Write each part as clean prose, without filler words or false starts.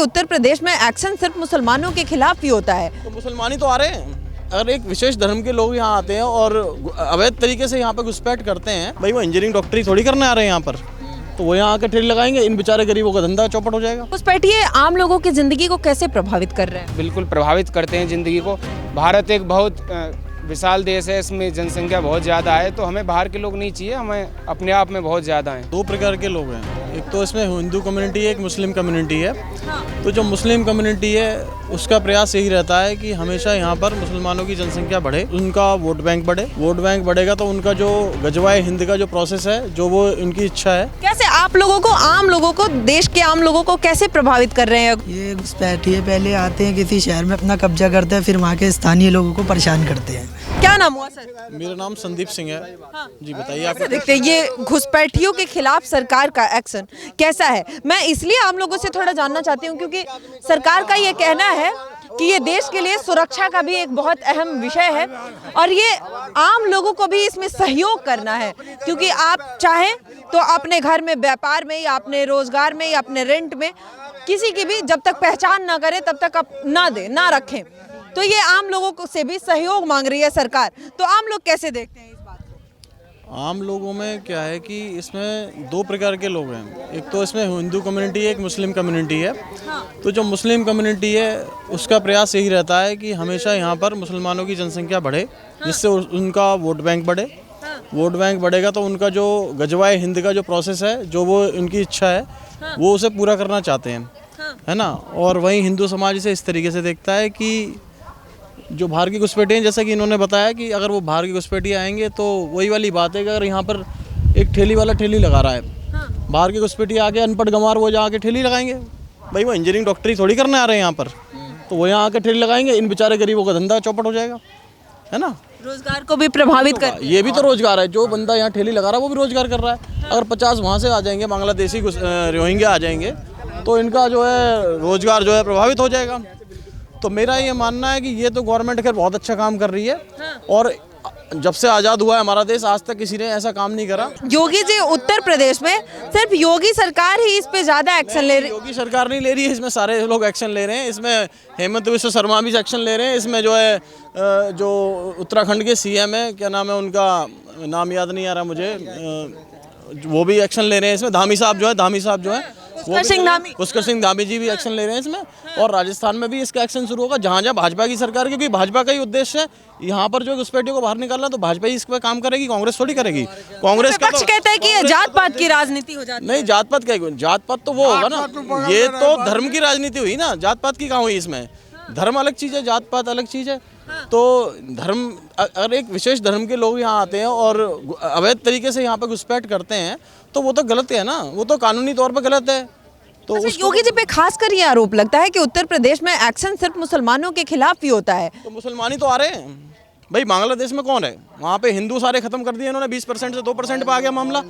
उत्तर प्रदेश में एक्शन सिर्फ मुसलमानों के खिलाफ ही होता है। तो मुसलमान ही तो आ रहे हैं। अगर एक विशेष धर्म के लोग यहाँ आते हैं और अवैध तरीके से यहाँ पर घुसपैठ करते हैं, भाई वो इंजीनियरिंग डॉक्टरी थोड़ी करने आ रहे हैं यहाँ पर, तो वो यहाँ आकर ठेले लगाएंगे, इन बेचारे गरीबों का धंधा चौपट हो जाएगा। घुसपैठिए आम लोगों की जिंदगी को कैसे प्रभावित कर रहे हैं? बिल्कुल प्रभावित करते हैं ज़िंदगी को। भारत एक बहुत विशाल देश है, इसमें जनसंख्या बहुत ज़्यादा है, तो हमें बाहर के लोग नहीं चाहिए, हमें अपने आप में बहुत ज़्यादा हैं। दो प्रकार के लोग हैं, एक तो इसमें हिंदू कम्युनिटी है, एक मुस्लिम कम्युनिटी है। तो जो मुस्लिम कम्युनिटी है उसका प्रयास यही रहता है कि हमेशा यहाँ पर मुसलमानों की जनसंख्या बढ़े, उनका वोट बैंक बढ़े। वोट बैंक बढ़ेगा तो उनका जो गजवाए हिंद का जो प्रोसेस है, जो वो उनकी इच्छा है। कैसे आप लोगों को, आम लोगों को, देश के आम लोगों को कैसे प्रभावित कर रहे हैं? ये घुसपैठिए पहले आते हैं, किसी शहर में अपना कब्जा करते हैं, फिर वहाँ के स्थानीय लोगों को परेशान करते हैं। क्या नाम हुआ सर? मेरा नाम संदीप सिंह है। जी बताइए आप। देखते हैं ये घुसपैठियों के खिलाफ सरकार का एक्शन कैसा है। मैं इसलिए आम लोगों से थोड़ा जानना चाहती हूँ क्योंकि सरकार का ये कहना है कि ये देश के लिए सुरक्षा का भी एक बहुत अहम विषय है और ये आम लोगों को भी इसमें सहयोग करना है, क्योंकि आप चाहें तो अपने घर में, व्यापार में या अपने रोजगार में या अपने रेंट में किसी की भी जब तक पहचान ना करें तब तक आप ना रखें। तो ये आम लोगों को से भी सहयोग मांग रही है सरकार। तो आम लोग कैसे देखते हैं इस बात को? आम लोगों में क्या है कि इसमें दो प्रकार के लोग हैं, एक तो इसमें हिंदू कम्युनिटी है, एक मुस्लिम कम्युनिटी है। तो जो मुस्लिम कम्युनिटी है उसका प्रयास यही रहता है कि हमेशा यहाँ पर मुसलमानों की जनसंख्या बढ़े, जिससे उनका वोट बैंक बढ़े। वोट बैंक बढ़ेगा तो उनका जो गजवाए हिंद का जो प्रोसेस है, जो वो उनकी इच्छा है, वो उसे पूरा करना चाहते हैं, है ना। और वहीं हिंदू समाज इसे इस तरीके से देखता है कि जो बाहर की घुसपैठिए हैं, जैसा कि इन्होंने बताया कि अगर वो बाहर की घुसपैठिए आएंगे तो वही वाली बात है कि अगर यहाँ पर एक ठेली वाला ठेली लगा रहा है, बाहर की घुसपैठिए आके अनपढ़ गंवार वो जहाँ आके ठेली लगाएंगे, भाई वो इंजीनियरिंग डॉक्टरी थोड़ी करने आ रहे हैं यहाँ पर, तो वो यहाँ आके ठेली लगाएंगे, इन बेचारे गरीबों का धंधा चौपट हो जाएगा, है ना। रोजगार को भी प्रभावित कर, ये भी तो रोजगार है। जो बंदा यहाँ ठेली लगा रहा है वो भी रोजगार कर रहा है। अगर 50 वहाँ से आ जाएंगे, बांग्लादेशी रोहिंग्या आ जाएंगे, तो इनका जो है रोजगार जो है प्रभावित हो जाएगा। तो मेरा ये मानना है कि ये तो गवर्नमेंट खैर बहुत अच्छा काम कर रही है और जब से आज़ाद हुआ है हमारा देश, आज तक किसी ने ऐसा काम नहीं करा। योगी जी उत्तर प्रदेश में सिर्फ योगी सरकार ही इस पे ज्यादा एक्शन ले रही है। योगी सरकार नहीं ले रही है, इसमें सारे लोग एक्शन ले रहे हैं। इसमें हेमंत बिश्व शर्मा भी एक्शन ले रहे हैं। इसमें जो है जो उत्तराखंड के सीएम है, क्या नाम है उनका, नाम याद नहीं आ रहा मुझे, वो भी एक्शन ले रहे हैं इसमें। धामी साहब जो है पुष्कर सिंह धामी जी भी एक्शन ले रहे हैं इसमें। और राजस्थान में भी इसका एक्शन शुरू होगा जहाँ जहाँ भाजपा की सरकार, क्योंकि भाजपा का ही उद्देश्य है यहाँ पर जो घुसपैठियों को बाहर निकालना, तो भाजपा ही इस पर काम करेगी, कांग्रेस थोड़ी करेगी। कांग्रेस का पक्ष कहता है कि ये जात पात की राजनीति हो जाती है। नहीं, जात पात क्या, जात पात तो वो होगा ना, ये तो धर्म की राजनीति हुई ना, जात पात की कहाँ हुई इसमें। धर्म अलग चीज़ है, जात पात अलग चीज़ है। तो धर्म, अगर एक विशेष धर्म के लोग यहाँ आते हैं और अवैध तरीके से यहाँ पर घुसपैठ करते हैं तो वो तो गलत है ना, वो तो कानूनी तौर पर गलत है। तो योगी जी पे खासकर ये आरोप लगता है कि उत्तर प्रदेश में एक्शन सिर्फ मुसलमानों के खिलाफ ही होता है। तो मुसलमान ही तो आ रहे हैं भाई। बांग्लादेश में कौन है? वहाँ पे हिंदू सारे खत्म कर दिए इन्होंने, 20% से 2% पे आ गया मामला,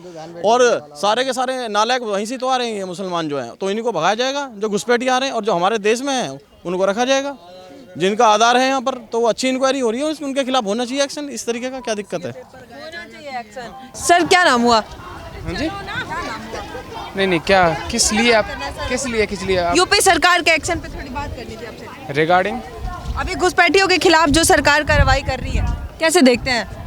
और सारे के सारे नालायक वहीं से तो आ रहे हैं मुसलमान जो हैं। तो इन्हीं को भगाया जाएगा जो घुसपैठिए आ रहे हैं, और जो हमारे देश में हैं उनको रखा जाएगा, जिनका आधार है यहाँ पर। तो अच्छी इंक्वायरी हो रही है, उनके खिलाफ होना चाहिए एक्शन। इस तरीके का क्या दिक्कत है? सर क्या नाम हुआ? हाँ जी, नहीं क्या, किस लिए आप यूपी सरकार के एक्शन पे थोड़ी बात करनी थी आपसे रिगार्डिंग अभी घुसपैठियों के खिलाफ जो सरकार कार्रवाई कर रही है, कैसे देखते हैं?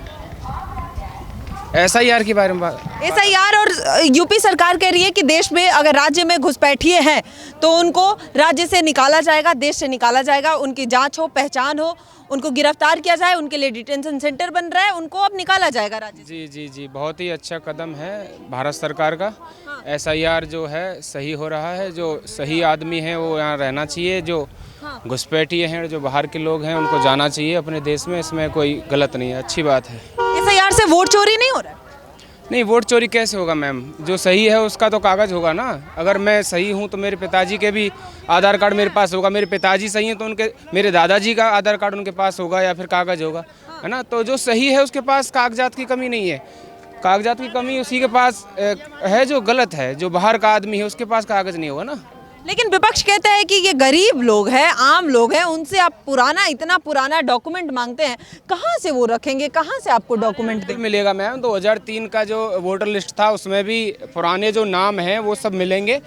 SIR के बारे में बात। SIR और यूपी सरकार कह रही है कि देश में अगर राज्य में घुसपैठिए हैं तो उनको राज्य से निकाला जाएगा, देश से निकाला जाएगा, उनकी जांच हो, पहचान हो, उनको गिरफ्तार किया जाए, उनके लिए डिटेंशन सेंटर बन रहा है, उनको अब निकाला जाएगा राज्य से। जी, बहुत ही अच्छा कदम है भारत सरकार का। SIR जो है सही हो रहा है, जो सही आदमी है वो यहाँ रहना चाहिए, जो घुसपैठिए हैं, जो बाहर के लोग हैं, उनको जाना चाहिए अपने देश में। इसमें कोई गलत नहीं है, अच्छी बात है। SIR से वोट चोरी नहीं हो रहा है? नहीं, वोट चोरी कैसे होगा मैम? जो सही है उसका तो कागज़ होगा ना। अगर मैं सही हूँ तो मेरे पिताजी के भी आधार कार्ड मेरे पास होगा, मेरे पिताजी सही हैं तो उनके, मेरे दादाजी का आधार कार्ड उनके पास होगा या फिर कागज़ होगा, है ना। तो जो सही है उसके पास कागजात की कमी नहीं है। कागजात की कमी उसी के पास है जो गलत है, जो बाहर का आदमी है उसके पास कागज़ नहीं होगा ना। लेकिन विपक्ष कहता है कि ये गरीब लोग हैं, आम लोग हैं, उनसे आप इतना पुराना डॉक्यूमेंट मांगते हैं, कहाँ से वो रखेंगे, कहाँ से आपको डॉक्यूमेंट मिलेगा मैम? 2003 का जो वोटर लिस्ट था उसमें भी पुराने जो नाम हैं वो सब मिलेंगे,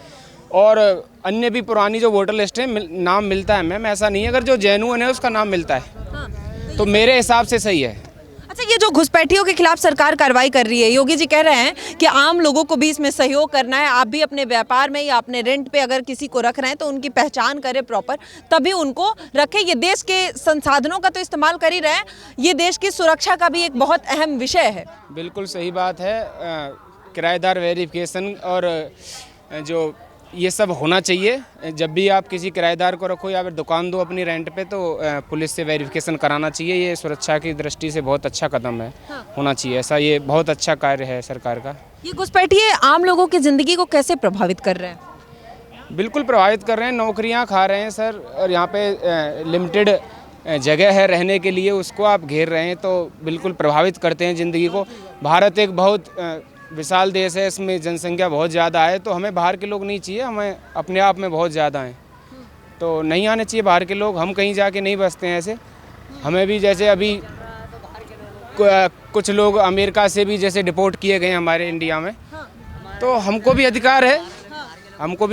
और अन्य भी पुरानी जो वोटर लिस्ट है नाम मिलता है मैम, ऐसा नहीं है। अगर जो जेन्युइन है उसका नाम मिलता है तो मेरे हिसाब से सही है। अच्छा, ये जो घुसपैठियों के खिलाफ सरकार कार्रवाई कर रही है, योगी जी कह रहे हैं कि आम लोगों को भी इसमें सहयोग करना है। आप भी अपने व्यापार में या अपने रेंट पे अगर किसी को रख रहे हैं तो उनकी पहचान करें प्रॉपर, तभी उनको रखें। ये देश के संसाधनों का तो इस्तेमाल कर ही रहे हैं, ये देश की सुरक्षा का भी एक बहुत अहम विषय है। बिल्कुल सही बात है। किराएदार वेरिफिकेशन और जो ये सब होना चाहिए। जब भी आप किसी किराएदार को रखो या फिर दुकान दो अपनी रेंट पे तो पुलिस से वेरिफिकेशन कराना चाहिए। ये सुरक्षा की दृष्टि से बहुत अच्छा कदम है, होना चाहिए ऐसा। ये बहुत अच्छा कार्य है सरकार का। ये घुसपैठिए आम लोगों की ज़िंदगी को कैसे प्रभावित कर रहे हैं? बिल्कुल प्रभावित कर रहे हैं, नौकरियां खा रहे हैं सर। और यहाँ पे लिमिटेड जगह है रहने के लिए, उसको आप घेर रहे हैं तो बिल्कुल प्रभावित करते हैं ज़िंदगी को। भारत एक बहुत विशाल देश है, इसमें जनसंख्या बहुत ज़्यादा है, तो हमें बाहर के लोग नहीं चाहिए, हमें अपने आप में बहुत ज़्यादा हैं तो नहीं आने चाहिए बाहर के लोग। हम कहीं जाके नहीं बसते हैं ऐसे। हमें भी जैसे अभी कुछ लोग अमेरिका से भी जैसे डिपोर्ट किए गए हमारे इंडिया में, तो हमको भी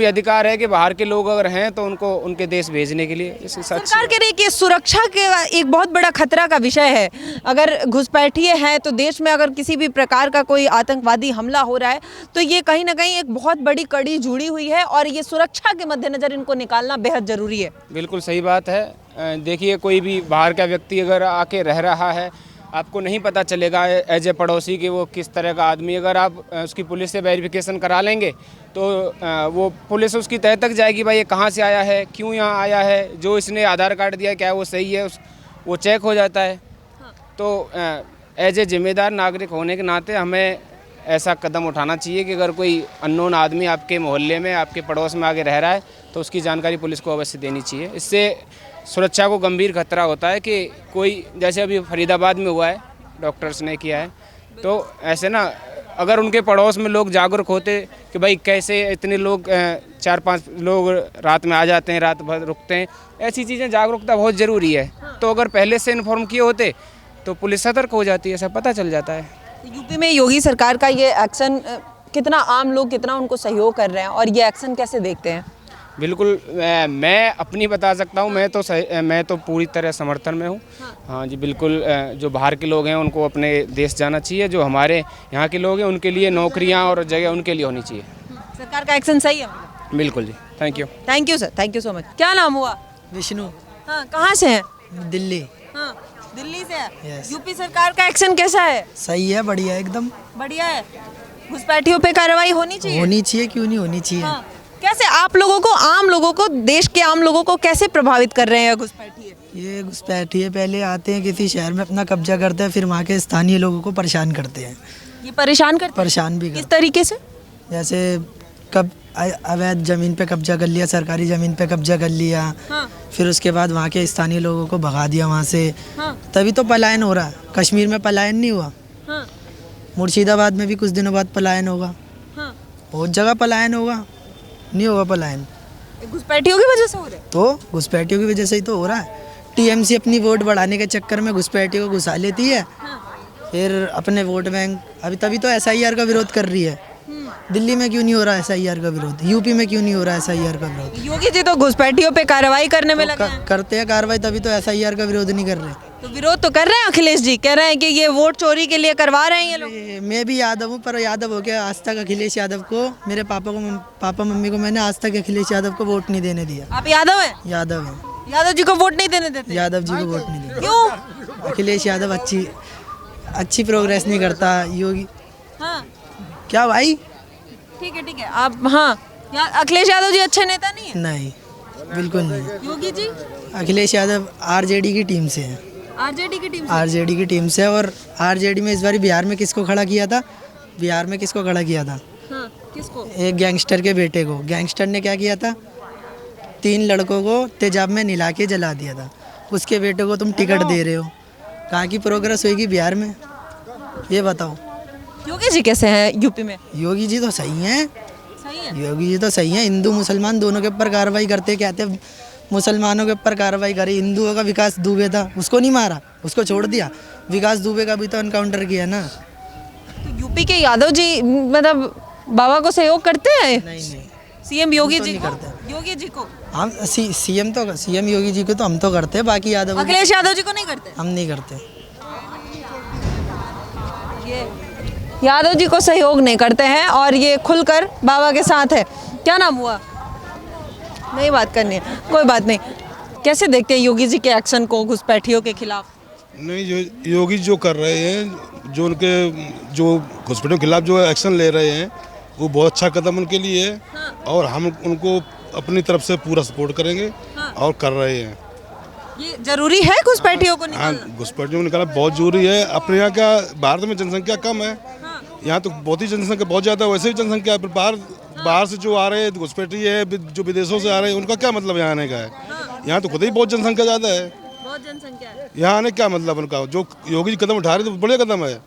अधिकार है कि बाहर के लोग अगर हैं तो उनको उनके देश भेजने के लिए। सरकार कह रही है कि सुरक्षा के एक बहुत बड़ा खतरा का विषय है। अगर घुसपैठिए हैं तो देश में अगर किसी भी प्रकार का कोई आतंकवादी हमला हो रहा है तो ये कहीं ना कहीं एक बहुत बड़ी कड़ी जुड़ी हुई है और ये सुरक्षा के मद्देनजर इनको निकालना बेहद ज़रूरी है। बिल्कुल सही बात है। देखिए, कोई भी बाहर का व्यक्ति अगर आके रह रहा है, आपको नहीं पता चलेगा एज ए पड़ोसी कि वो किस तरह का आदमी। अगर आप उसकी पुलिस से वेरिफिकेशन करा लेंगे तो वो पुलिस उसकी तह तक जाएगी, भाई ये कहाँ से आया है, क्यों यहाँ आया है, जो इसने आधार कार्ड दिया क्या वो सही है, वो चेक हो जाता है। तो एज ए जिम्मेदार नागरिक होने के नाते हमें ऐसा कदम उठाना चाहिए कि अगर कोई अननोन आदमी आपके मोहल्ले में, आपके पड़ोस में आगे रह रहा है तो उसकी जानकारी पुलिस को अवश्य देनी चाहिए। इससे सुरक्षा को गंभीर खतरा होता है कि कोई, जैसे अभी फरीदाबाद में हुआ है, डॉक्टर्स ने किया है, तो ऐसे ना अगर उनके पड़ोस में लोग जागरूक होते कि भाई कैसे इतने लोग 4-5 लोग रात में आ जाते हैं, रात भर रुकते हैं, ऐसी चीज़ें जागरूकता बहुत ज़रूरी है। तो अगर पहले से इन्फॉर्म किए होते तो पुलिस सतर्क हो जाती है, सब पता चल जाता है। यूपी में योगी सरकार का ये एक्शन कितना आम लोग कितना उनको सहयोग कर रहे हैं और ये एक्शन कैसे देखते हैं? बिल्कुल, मैं अपनी बता सकता हूँ, मैं तो पूरी तरह समर्थन में हूँ। हाँ जी, बिल्कुल। जो बाहर के लोग हैं उनको अपने देश जाना चाहिए, जो हमारे यहाँ के लोग हैं उनके लिए नौकरियाँ और जगह उनके लिए होनी चाहिए। सरकार का एक्शन सही है? बिल्कुल जी, thank you. Thank you sir, thank you so much. क्या नाम हुआ? विष्णु। हाँ, कहाँ से हैं? दिल्ली। हाँ, दिल्ली से है। Yes. यूपी सरकार का एक्शन कैसा है? सही है, बढ़िया, एकदम बढ़िया है। घुसपैठियों पे कार्रवाई होनी चाहिए? होनी चाहिए, क्यों नहीं होनी चाहिए। हाँ। कैसे आप लोगों को, आम लोगों को, देश के आम लोगों को कैसे प्रभावित कर रहे हैं घुसपैठिए? ये घुसपैठिए पहले आते हैं किसी शहर में, अपना कब्जा करते हैं, फिर वहाँ के स्थानीय लोगों को परेशान करते हैं। ये परेशान करते हैं? परेशान भी किस करते तरीके से? हैं। जैसे अवैध ज़मीन पे कब्जा कर लिया, सरकारी ज़मीन पे कब्जा कर लिया। हाँ। फिर उसके बाद वहाँ के स्थानीय लोगों को भगा दिया वहाँ से। हाँ। तभी तो पलायन हो रहा है। कश्मीर में पलायन नहीं हुआ, हाँ। मुर्शिदाबाद में भी कुछ दिनों बाद पलायन होगा, हाँ। बहुत जगह पलायन होगा, नहीं होगा पलायन। घुसपैठियों की वजह से हो रहा है? तो घुसपैठियों की वजह से ही तो हो रहा है। टीएमसी अपनी वोट बढ़ाने के चक्कर में घुसपैठियों को घुसा लेती है, फिर अपने वोट बैंक। अभी तभी तो एसआईआर का विरोध कर रही है। दिल्ली में क्यों नहीं हो रहा एसआईआर का विरोध? यूपी में क्यों नहीं हो रहा एसआईआर का विरोध? योगी जी तो घुसपैठियों पे कार्रवाई करने में लगे हैं। करते हैं कार्रवाई, तभी तो एसआईआर का विरोध नहीं कर रहे। तो विरोध तो कर रहे हैं अखिलेश जी, कह रहे हैं कि ये वोट चोरी के लिए करवा रहे हैं ये लोग। मैं भी यादव हूँ, पर यादव हो गया आज तक अखिलेश यादव को, मेरे पापा मम्मी को मैंने आज तक अखिलेश यादव को वोट नहीं देने दिया। आप यादव हैं? यादव है। यादव जी को वोट नहीं देने देते? यादव जी को वोट नहीं देते। क्यों? अखिलेश यादव अच्छी प्रोग्रेस नहीं करता। योगी हाँ, क्या भाई? ठीक है आप। हाँ, अखिलेश यादव जी अच्छे नेता नहीं है? नहीं, बिल्कुल नहीं। योगी जी? अखिलेश यादव आरजेडी की टीम से है। आरजेडी की टीम से? आरजेडी की टीम से। और आरजेडी में इस बार बिहार में किसको खड़ा किया था? हाँ, किसको? एक गैंगस्टर के बेटे को। गैंगस्टर ने क्या किया था? 3 लड़कों को तेजाब में निला के जला दिया था। उसके बेटे को तुम टिकट दे रहे हो, कहाँ की प्रोग्रेस होगी बिहार में? ये बताओ। योगी जी कैसे हैं यूपी में? योगी जी तो सही हैं। सही है? योगी जी तो सही हैं। हिंदू मुसलमान दोनों के ऊपर कार्रवाई करते, कहते मुसलमानों के ऊपर कार्रवाई करी। हिंदुओं का विकास दुबे था, उसको नहीं मारा, उसको छोड़ दिया। विकास दुबे का भी तो एनकाउंटर किया ना। तो यूपी के यादव जी मतलब बाबा को सहयोग करते हैं? नहीं, सीएम योगी जी नहीं को? करते। योगी जी को? हम सीएम योगी जी को तो हम तो करते हैं, बाकी यादव अखिलेश यादव जी को नहीं करते? हम नहीं करते। ये यादव जी को सहयोग नहीं करते हैं और ये खुलकर बाबा के साथ है। क्या नाम हुआ? नहीं बात करनी है, कोई बात नहीं। कैसे देखते हैं योगी जी के एक्शन को घुसपैठियों के खिलाफ? नहीं, जो योगी जो कर रहे हैं, जो उनके जो घुसपैठियों के खिलाफ जो एक्शन ले रहे हैं, वो बहुत अच्छा कदम उनके लिए है। हाँ। और हम उनको अपनी तरफ से पूरा सपोर्ट करेंगे। हाँ। और कर रहे हैं। ये जरूरी है घुसपैठियों को हाँ, निकालना? घुसपैठियों को निकालना बहुत जरूरी है। अपने यहाँ क्या, भारत में जनसंख्या कम है। हाँ। यहाँ तो बहुत ही जनसंख्या बहुत ज़्यादा है, वैसे भी जनसंख्या है, पर बाहर से जो आ रहे हैं घुसपैठी है, जो विदेशों से आ रहे हैं, उनका क्या मतलब यहाँ आने का है? यहाँ तो खुद ही बहुत जनसंख्या ज़्यादा है। बहुत जनसंख्या है। यहाँ आने क्या मतलब उनका? जो योगी जी कदम उठा रहे हैं तो बड़े कदम है।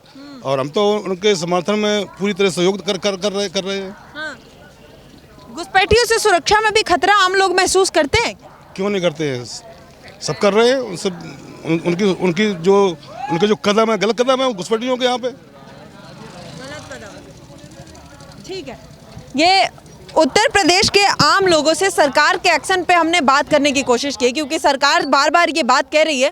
और हम तो उनके समर्थन में पूरी तरह सहयोग कर रहे हैं। हाँ। घुसपैठियों से सुरक्षा में भी खतरा आम लोग महसूस करते हैं? क्यों नहीं करते हैं? सब कर रहे हैं। उनसे उनकी जो कदम है, गलत कदम है घुसपैठियों के यहाँ पे। ठीक है, ये उत्तर प्रदेश के आम लोगों से सरकार के एक्शन पे हमने बात करने की कोशिश की, क्योंकि सरकार बार बार ये बात कह रही है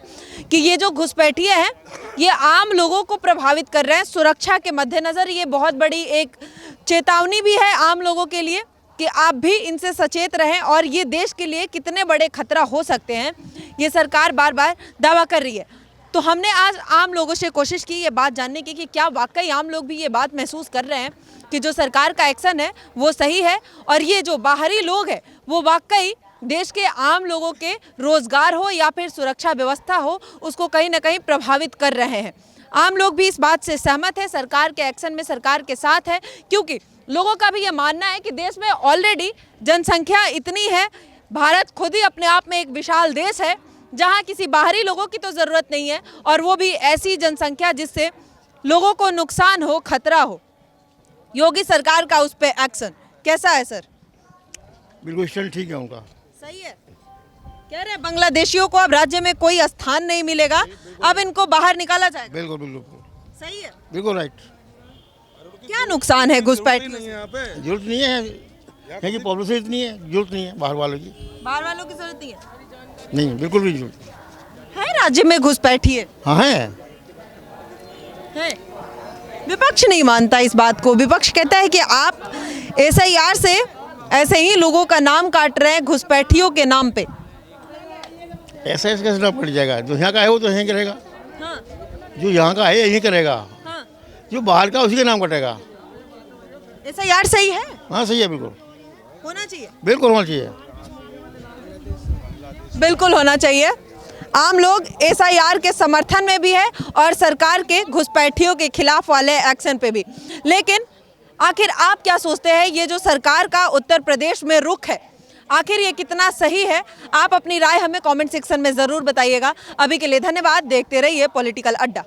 कि ये जो घुसपैठिए हैं ये आम लोगों को प्रभावित कर रहे हैं। सुरक्षा के मद्देनज़र ये बहुत बड़ी एक चेतावनी भी है आम लोगों के लिए कि आप भी इनसे सचेत रहें और ये देश के लिए कितने बड़े खतरा हो सकते हैं, ये सरकार बार बार दावा कर रही है। तो हमने आज आम लोगों से कोशिश की ये बात जानने की कि क्या वाकई आम लोग भी ये बात महसूस कर रहे हैं कि जो सरकार का एक्शन है वो सही है और ये जो बाहरी लोग हैं वो वाकई देश के आम लोगों के रोजगार हो या फिर सुरक्षा व्यवस्था हो उसको कहीं ना कहीं प्रभावित कर रहे हैं। आम लोग भी इस बात से सहमत है, सरकार के एक्शन में सरकार के साथ है, क्योंकि लोगों का भी ये मानना है कि देश में ऑलरेडी जनसंख्या इतनी है, भारत खुद ही अपने आप में एक विशाल देश है जहाँ किसी बाहरी लोगों की तो ज़रूरत नहीं है, और वो भी ऐसी जनसंख्या जिससे लोगों को नुकसान हो, खतरा हो। योगी सरकार का उस पर एक्शन कैसा है सर? बिल्कुल स्टैंड ठीक है उनका। सही है। कह रहे हैं बांग्लादेशियों को अब राज्य में कोई स्थान नहीं मिलेगा, अब इनको बाहर निकाला जाएगा। बिल्कुल बिल्कुल सही है। बिल्कुल राइट। क्या नुकसान है घुसपैठियों से? यहाँ पे जरूरत नहीं है, यहाँ की पॉपुलेशन इतनी है, जरूरत नहीं है बाहर वालों की। बाहर वालों की जरूरत नहीं है? नहीं, बिल्कुल भी जरूरत है राज्य में घुसपैठिए? हाँ है। विपक्ष नहीं मानता इस बात को। विपक्ष कहता है कि आप एसआईआर से ऐसे ही लोगों का नाम काट रहे हैं घुसपैठियों के नाम पे। ऐसा कैसे ना पड़ जाएगा? जो यहाँ का है वो तो यहीं करेगा। हाँ। जो यहाँ का है यहीं करेगा। हाँ। जो बाहर का उसी का नाम कटेगा। एसआईआर सही है? हाँ सही है, बिल्कुल होना चाहिए। बिल्कुल होना चाहिए। बिल्कुल होना चाहिए। आम लोग एसआईआर के समर्थन में भी है और सरकार के घुसपैठियों के खिलाफ वाले एक्शन पे भी। लेकिन आखिर आप क्या सोचते हैं, ये जो सरकार का उत्तर प्रदेश में रुख है आखिर ये कितना सही है? आप अपनी राय हमें कमेंट सेक्शन में ज़रूर बताइएगा। अभी के लिए धन्यवाद। देखते रहिए पॉलिटिकल अड्डा।